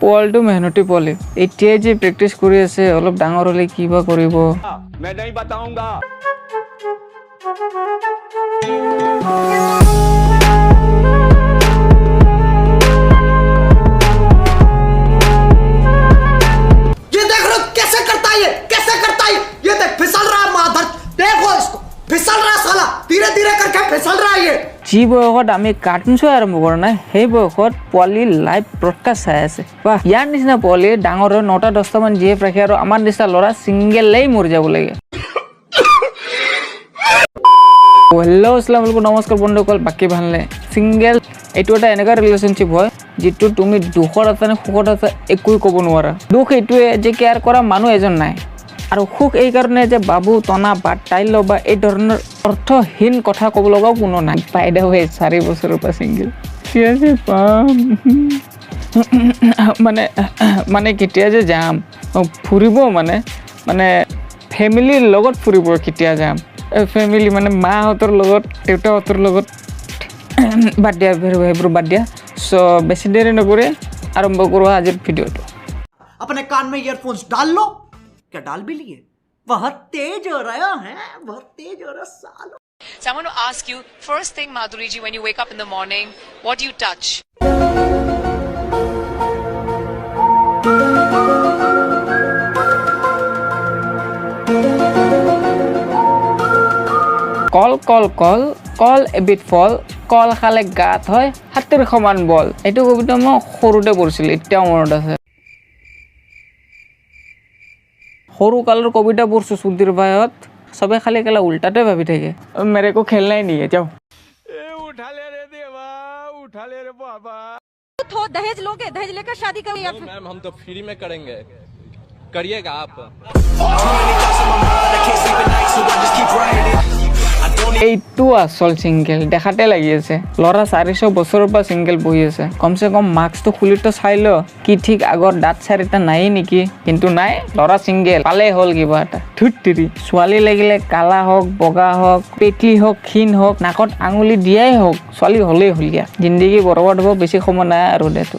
পোৱালিটো মেহনতি পোৱালি, এতিয়াই যে প্ৰেক্টিচ কৰি আছে, অলপ ডাঙৰ হলে কিবা কৰিব। मैं नहीं बताऊंगा। ये देख रहे हो कैसे करता है, कैसे करता है, ये देख फिसल रहा है माधर, देखो इसको फिसल रहा है साला, धीरे धीरे करके फिसल रहा है ये। যি বয়সত আমি কাৰ্টুন চোৱা আৰম্ভ কৰা নাই, সেই বয়সত পোৱালি লাইভ ব্ৰডকাষ্ট চাই আছে। বাহ, ইয়াৰ নিচিনা পোৱালি ডাঙৰ হৈ 9টা-10টা মান জিএফ ৰাখে আৰু আমাৰ নিচিনা ল'ৰা ছিংগেলেই মৰি যাব লাগে। হেল্ল' আসসালামু আলাইকুম, নমস্কাৰ বন্ধুসকল, বাকী ভালনে? ছিংগেল এইটো এটা এনেকুৱা ৰিলেশ্যনশ্বিপ হয় যিটো তুমি দুখত আছা নে সুখত আছা একোৱে ক'ব নোৱাৰা। দুখ এইটোৱে যে কেয়াৰ কৰা মানুহ এজন নাই, আৰু সুখ এই কাৰণে যে বাবু টনা বা টাইল ল'বা এই ধৰণৰ অৰ্থহীন কথা ক'ব লগাও কোনো নাই। বাইদা হৈ 4 বছৰৰ পৰা ছিংগেল মানে কেতিয়া যে যাম ফুৰিব, মানে ফেমিলিৰ লগত ফুৰিব কেতিয়া যাম, ফেমিলি মানে মাহঁতৰ লগত দেউতাহঁতৰ লগত বাদ দিয়া, সেইবোৰ বাদ দিয়া। চ' বেছি দেৰি নকৰি আৰম্ভ কৰোঁ আজিৰ ভিডিঅ'টো। अपने कान में ईयरफोन्स डाल लो, क्या डाल भी लिए, बहुत तेज हो रहा है, बहुत तेज हो रहा सालो। So I want to ask you, first thing Madhuri ji, when you wake up in the morning, what do you touch? কল এবিধ ফল, কল খালে গাত হয় হাতীৰ সমান বল। এইটো কবিতা মই সৰুতে পঢ়িছিলোঁ, এতিয়াও মনত আছে। সৰু কালৰ কবিতা পঢ়ছোঁ সুধীৰ ভাইত, চবে খালি কেলা উল্টাতে ভাবি থাকে। মেৰে কো খেলনা ही नहीं है, जाओ। उठा ले रे देवा, उठा ले रे बाबा। तो दहेज लोगे, दहेज लेकर शादी करोगे या फिर? मैम हम तो फ्री में करेंगे, करिएगा आप। এইটো আচল ছিংগেল দেখাতে লাগি আছে। ল'ৰা 400 বছৰৰ পৰা ছিংগেল বহি আছে। কমচে কম মাস্কটো খুলিটো চাই ল, কি ঠিক আগৰ দাঁত 4টা নাই নেকি, কিন্তু নাই, ল'ৰা ছিংগেল পালে হ'ল কিবা এটা। ধুত্তিৰি, ছোৱালী লাগিলে কালা হওক, বগা হওক, পেটলি হওক, ক্ষীণ হওক, নাকত আঙুলি দিয়াই হওক, ছোৱালী হ'লেই হলিয়া। জিন্দগী বৰবাদ হ'ব, বেছি সময় নাই আৰু দেটো।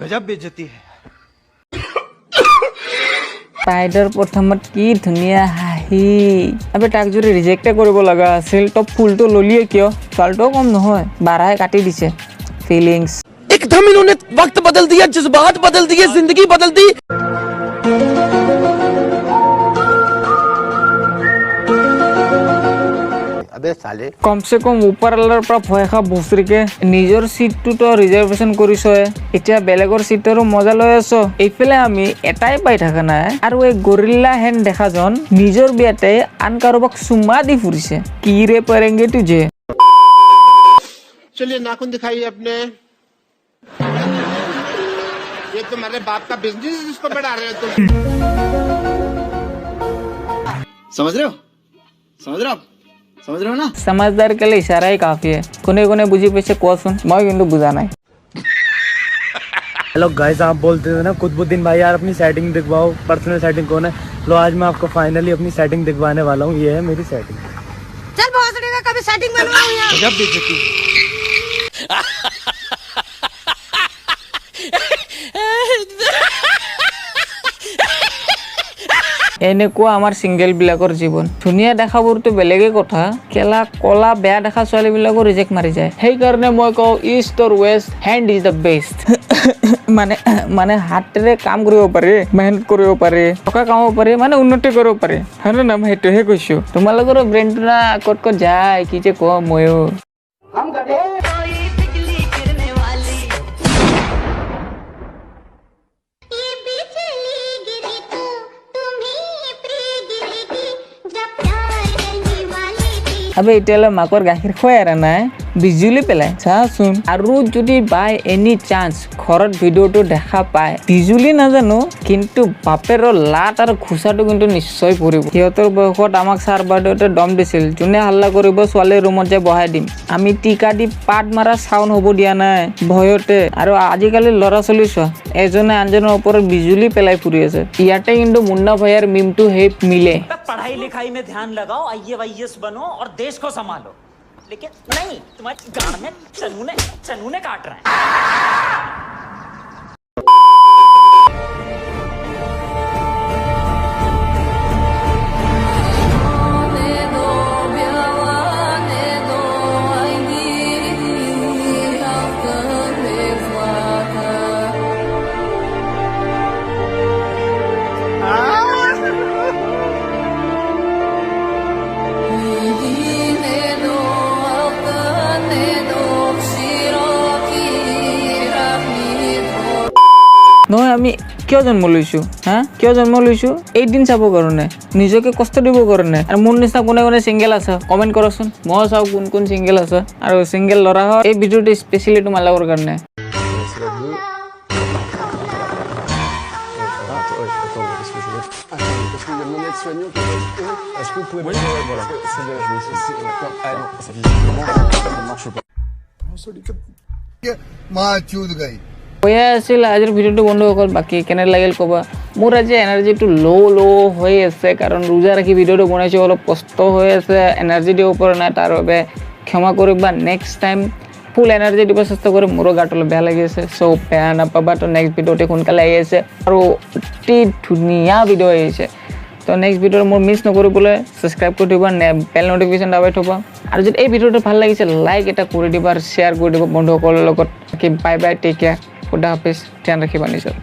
गजब बेइज्जती है। তাইৰ প্ৰথমত কি ধুনীয়া হাঁহি, আবে তাক যদি ৰিজেক্টে কৰিব লগা আছিল তো ফুলটো ললিয়ে কিয়? ছোৱালীটোও কম নহয়, বাৰাহে কাটি দিছে। ফিলিংছ एकदम इन्होंने वक्त बदल दिया, जज्बात बदल दिए, जिंदगी बदल दी। কমচে কম ওপৰৱালাৰ পৰা ভয় খা বস্তুকে নিজৰ সিটটো ৰিজাৰ্ভেশ্যন কৰিছয়ে, এতিয়া বেলেগৰ সিটৰো মজা লৈ আছ। এইফালে আমি এটাই পাই থাকা নাই, আৰু এই গৰিল্লা হেন দেখাজন নিজৰ বিয়াতে আন কাৰোবাক চুমা দি ফুৰিছে। কি ৰে পাৰেংগে তুঝে? चलिए नाखून दिखाइए अपने। ये तो मेरे बाप का बिजनेस है, जिसको बढ़ा रहे हो तुम। समझ रहे हो, समझ रहे हो, समझ रहे हो ना? समझदार के लिए इशारा ही काफी है। कोने कोने बुझी पैसे कोसुन, मैं किंतु बुझा नहीं। हेलो गाइस, आप बोलते थे ना कुतुबुद्दीन भाई यार अपनी सेटिंग दिखवाओ, पर्सनल सेटिंग कौन है? लो आज मैं आपको फाइनली अपनी सेटिंग दिखवाने वाला हूँ। ये है मेरी सेटिंग। चल भोसड़ी का कभी सेटिंग बनवाऊं यार। गजब बेइज्जती। এনেকুৱা আমাৰ ছিংগেল বিলাকৰ জীৱন। ধুনীয়া দেখাবোৰতো বেলেগে কথা, কেলা কলা বেয়া দেখা ছোৱালী বিলাকো ৰিজেক্ট মাৰি যায়। সেইকাৰণে মই কওঁ east or west, hand is the best. মানে হাতেৰে কাম কৰিব পাৰে, মেহনত কৰিব পাৰে, টকা কামাব পাৰে, মানে উন্নতি কৰিব পাৰে, হয় নে? মই সেইটোহে কৈছো। তোমালোকৰো ব্ৰেইনটো না ক'ত যায়, কি যে কওঁ ময়ো। আবে এতিয়ালৈ মাকৰ গাখীৰ খুৱাই এৰা নাই বিজুলী পেলাই চাচোন আৰু যদি বাই এনি চান্স ঘৰত ভিডিঅ'টো দেখা পায় বিজুলী নাজানো কিন্তু বাপেৰৰ লাট আৰু ঘোচাটো কিন্তু নিশ্চয় পৰিব সিহঁতৰ বয়সত আমাক ছাৰ বাইদেউতে দম দিছিল যোনে হাল্লা কৰিব ছোৱালীৰ ৰুমত যে বহাই দিম আমি টিকা দি পাত মাৰা চাউন হ'ব দিয়া নাই ভয়তে আৰু আজিকালি ল'ৰা ছোৱালী চোৱা এজনে আনজনৰ ওপৰত বিজুলী পেলাই ফুৰি আছে ইয়াতে কিন্তু মুন্না ভাইয়াৰ মিমটো সেই মিলে पढ़ाई लिखाई में ध्यान लगाओ IAS बनो और देश को संभालो लेकिन नहीं तुम्हारी गांड में चनूने काट रहे हैं নহয় আমি কিয় জন্ম লৈছোঁ কিয় জন্ম লৈছোঁ এদিন চাবৰ কাৰণে নিজকে কষ্ট দিবৰ কাৰণে আৰু মোৰ নিচিনা কোনে কোনে ছিংগেল আছে কমেণ্ট কৰকচোন মই চাওঁ কোন কোন ছিংগেল আছে আৰু ছিংগেল ল'ৰা হয় এই ভিডিঅ'টো স্পেচিয়েলি তোমালোকৰ কাৰণে কৈয়ে আছিল আজিৰ ভিডিঅ'টো বন্ধ হৈ গ'ল বাকী কেনে লাগিল ক'বা মোৰ আজি এনাৰ্জিটো ল' হৈ আছে কাৰণ ৰোজা ৰাখি ভিডিঅ'টো বনাইছোঁ অলপ কষ্ট হৈ আছে এনাৰ্জি দিব পৰা নাই তাৰ বাবে ক্ষমা কৰিবা নেক্সট টাইম ফুল এনাৰ্জি দিব চেষ্টা কৰিম মোৰো গাটো অলপ বেয়া লাগি আছে চ' বেয়া নাপাবা তো নেক্সট ভিডিঅ'তে সোনকালে আহি আছে আৰু অতি ধুনীয়া ভিডিঅ' আহিছে তো নেক্সট ভিডিঅ'টো মোৰ মিছ নকৰিবলৈ ছাবস্ক্ৰাইব কৰি দিবা বেল নটিফিকেশ্যন দাবাই থ'বা আৰু যদি এই ভিডিঅ'টো ভাল লাগিছে লাইক এটা কৰি দিবা আৰু শ্বেয়াৰ কৰি দিবা বন্ধুসকলৰ লগত বাই বাই টেক কেয়াৰ খুদা হাফিজ ধ্যান ৰাখিবা নিজৰ